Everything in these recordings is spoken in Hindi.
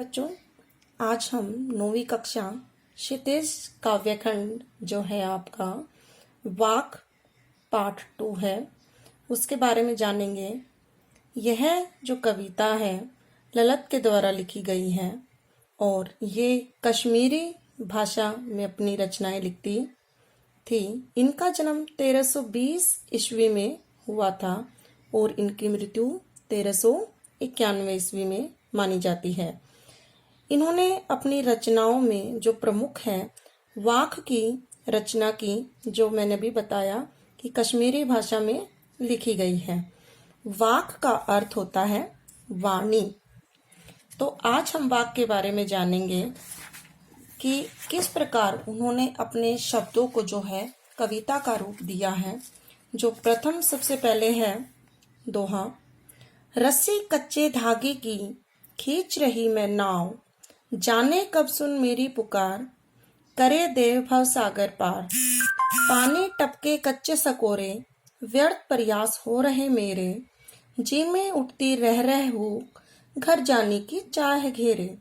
बच्चों, आज हम 9वीं कक्षा क्षितिज काव्यखंड जो है आपका वाक पार्ट 2 है, उसके बारे में जानेंगे। यह जो कविता है ललित के द्वारा लिखी गई है और ये कश्मीरी भाषा में अपनी रचनाएं लिखती थी। इनका जन्म 1320 ईस्वी में हुआ था और इनकी मृत्यु 1391 ईस्वी में मानी जाती है। इन्होंने अपनी रचनाओं में जो प्रमुख है वाक की रचना की, जो मैंने भी बताया कि कश्मीरी भाषा में लिखी गई है। वाक का अर्थ होता है वाणी। तो आज हम वाक के बारे में जानेंगे कि किस प्रकार उन्होंने अपने शब्दों को जो है कविता का रूप दिया है। जो प्रथम सबसे पहले है दोहा। रस्सी कच्चे धागे की खींच रही मैं नाव, जाने कब सुन मेरी पुकार, करे देव भव सागर पार। पानी टपके कच्चे सकोरे, व्यर्थ प्रयास हो रहे मेरे, जी में उठती रह रह हो, घर जाने की चाह घेरे।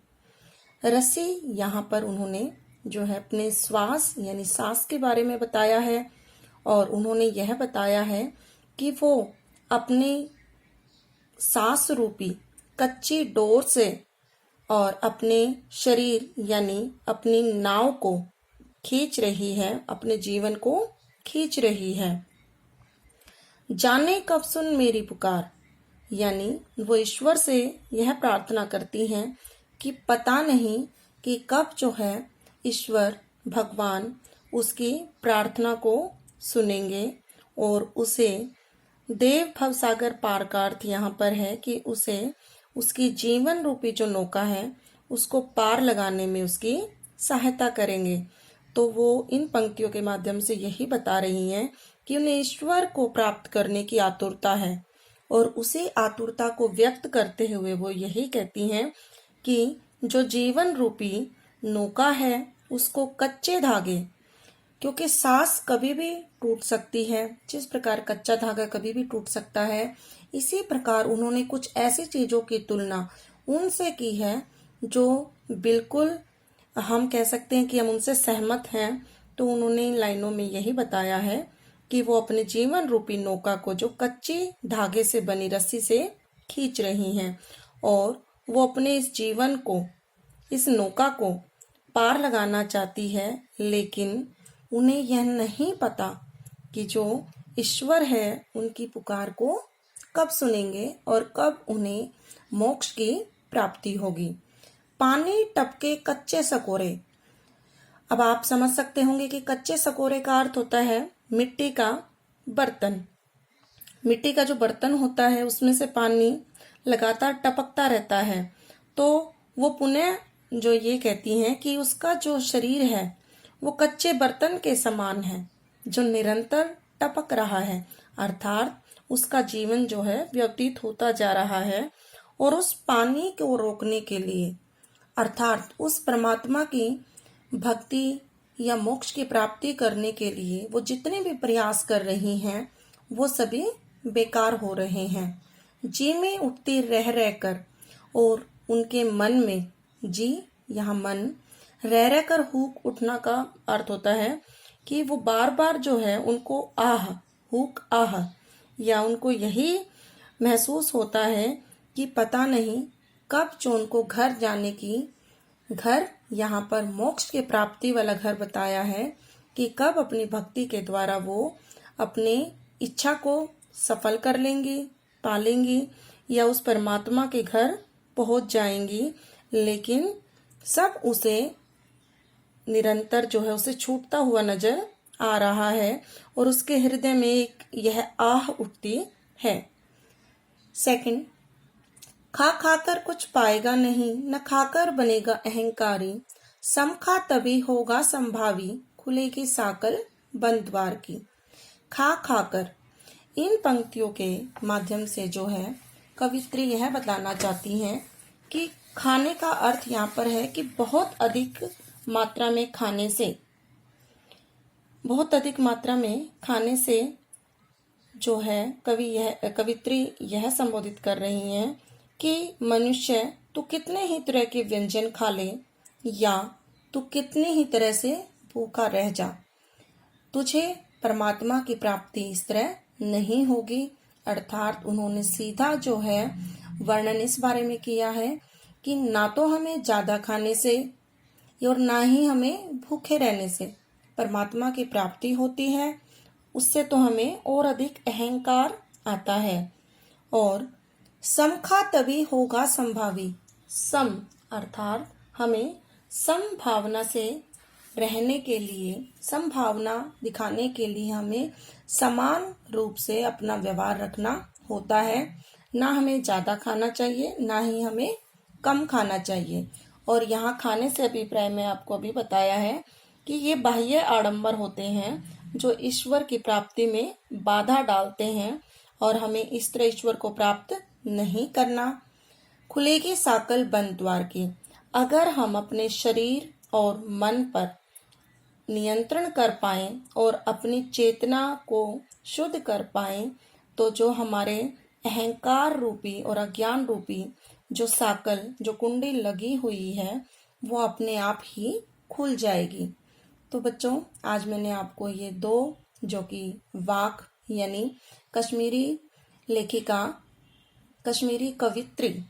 रस्सी यहाँ पर उन्होंने जो है अपने श्वास यानी सांस के बारे में बताया है और उन्होंने यह बताया है कि वो अपने सांस रूपी कच्ची डोर से और अपने शरीर यानी अपनी नाव को खींच रही है, अपने जीवन को खींच रही है। जाने कब सुन मेरी पुकार, यानी वो ईश्वर से यह प्रार्थना करती हैं कि पता नहीं कि कब जो है ईश्वर भगवान उसकी प्रार्थना को सुनेंगे और उसे देव भव सागर पार का अर्थ यहाँ पर है कि उसे उसकी जीवन रूपी जो नौका है उसको पार लगाने में उसकी सहायता करेंगे। तो वो इन पंक्तियों के माध्यम से यही बता रही हैं कि उन्हें ईश्वर को प्राप्त करने की आतुरता है और उसी आतुरता को व्यक्त करते हुए वो यही कहती हैं कि जो जीवन रूपी नौका है उसको कच्चे धागे, क्योंकि सांस कभी भी टूट सकती है, जिस प्रकार कच्चा धागा कभी भी टूट सकता है, इसी प्रकार उन्होंने कुछ ऐसी चीजों की तुलना उनसे की है जो बिल्कुल हम कह सकते हैं कि हम उनसे सहमत हैं। तो उन्होंने इन लाइनों में यही बताया है कि वो अपने जीवन रूपी नौका को जो कच्ची धागे से बनी रस्सी से खींच रही हैं और वो अपने इस जीवन को, इस नौका को पार लगाना चाहती है, लेकिन उन्हें यह नहीं पता कि जो ईश्वर है उनकी पुकार को कब सुनेंगे और कब उन्हें मोक्ष की प्राप्ति होगी। पानी टपके कच्चे सकोरे। अब आप समझ सकते होंगे कि कच्चे सकोरे का अर्थ होता है मिट्टी का बर्तन। मिट्टी का जो बर्तन होता है उसमें से पानी लगातार टपकता रहता है, तो वो पुनः जो ये कहती हैं कि उसका जो शरीर है वो कच्चे बर्तन के समान है जो निरंतर टपक रहा है, अर्थात उसका जीवन जो है व्यतीत होता जा रहा है। और उस पानी को रोकने के लिए, अर्थात उस परमात्मा की भक्ति या मोक्ष की प्राप्ति करने के लिए वो जितने भी प्रयास कर रही हैं वो सभी बेकार हो रहे हैं। जी में उठती रह रहकर, और उनके मन में, जी यहाँ मन, रह रहकर हुक उठना का अर्थ होता है कि वो बार बार जो है उनको आह, हुक आह, या उनको यही महसूस होता है कि पता नहीं कब जो उनको घर जाने की, घर यहाँ पर मोक्ष के प्राप्ति वाला घर बताया है कि कब अपनी भक्ति के द्वारा वो अपने इच्छा को सफल कर लेंगी, पालेंगी या उस परमात्मा के घर पहुंच जाएंगी। लेकिन सब उसे निरंतर जो है उसे छूटता हुआ नजर आ रहा है और उसके हृदय में एक यह आह उठती है। सेकंड, खा खाकर कुछ पाएगा नहीं, न खाकर बनेगा अहंकारी, समखा तभी होगा संभावी, खुलेगी साकल बंद द्वार की। खा खाकर, इन पंक्तियों के माध्यम से जो है कवित्री यह बताना चाहती हैं कि खाने का अर्थ यहाँ पर है कि बहुत अधिक मात्रा में खाने से, बहुत अधिक मात्रा में खाने से जो है कवित्री यह संबोधित कर रही हैं कि मनुष्य तू कितने ही तरह के व्यंजन खा ले या तू कितनी ही तरह से भूखा रह जा, तुझे परमात्मा की प्राप्ति इस तरह नहीं होगी। अर्थात उन्होंने सीधा जो है वर्णन इस बारे में किया है कि ना तो हमें ज्यादा खाने से और ना ही हमें भूखे रहने से परमात्मा की प्राप्ति होती है। उससे तो हमें और अधिक अहंकार आता है। और सम खा तभी होगा संभावी। सम अर्थात हमें समभावना से रहने के लिए, संभावना दिखाने के लिए हमें समान रूप से अपना व्यवहार रखना होता है। ना हमें ज्यादा खाना चाहिए, ना ही हमें कम खाना चाहिए। और यहाँ खाने से अभिप्राय में आपको अभी बताया है कि ये बाह्य आडंबर होते हैं जो ईश्वर की प्राप्ति में बाधा डालते हैं और हमें इस तरह ईश्वर को प्राप्त नहीं करना। खुलेगी साकल बंद द्वार की। अगर हम अपने शरीर और मन पर नियंत्रण कर पाए और अपनी चेतना को शुद्ध कर पाए तो जो हमारे अहंकार रूपी और अज्ञान रूपी जो साकल, जो कुंडी लगी हुई है, वो अपने आप ही खुल जाएगी। तो बच्चों, आज मैंने आपको ये दो जो कि वाक यानी कश्मीरी लेखिका, कश्मीरी कवित्री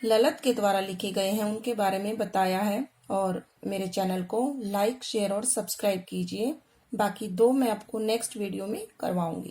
ललित के द्वारा लिखे गए हैं, उनके बारे में बताया है। और मेरे चैनल को लाइक, शेयर और सब्सक्राइब कीजिए। बाकी दो मैं आपको नेक्स्ट वीडियो में करवाऊंगी।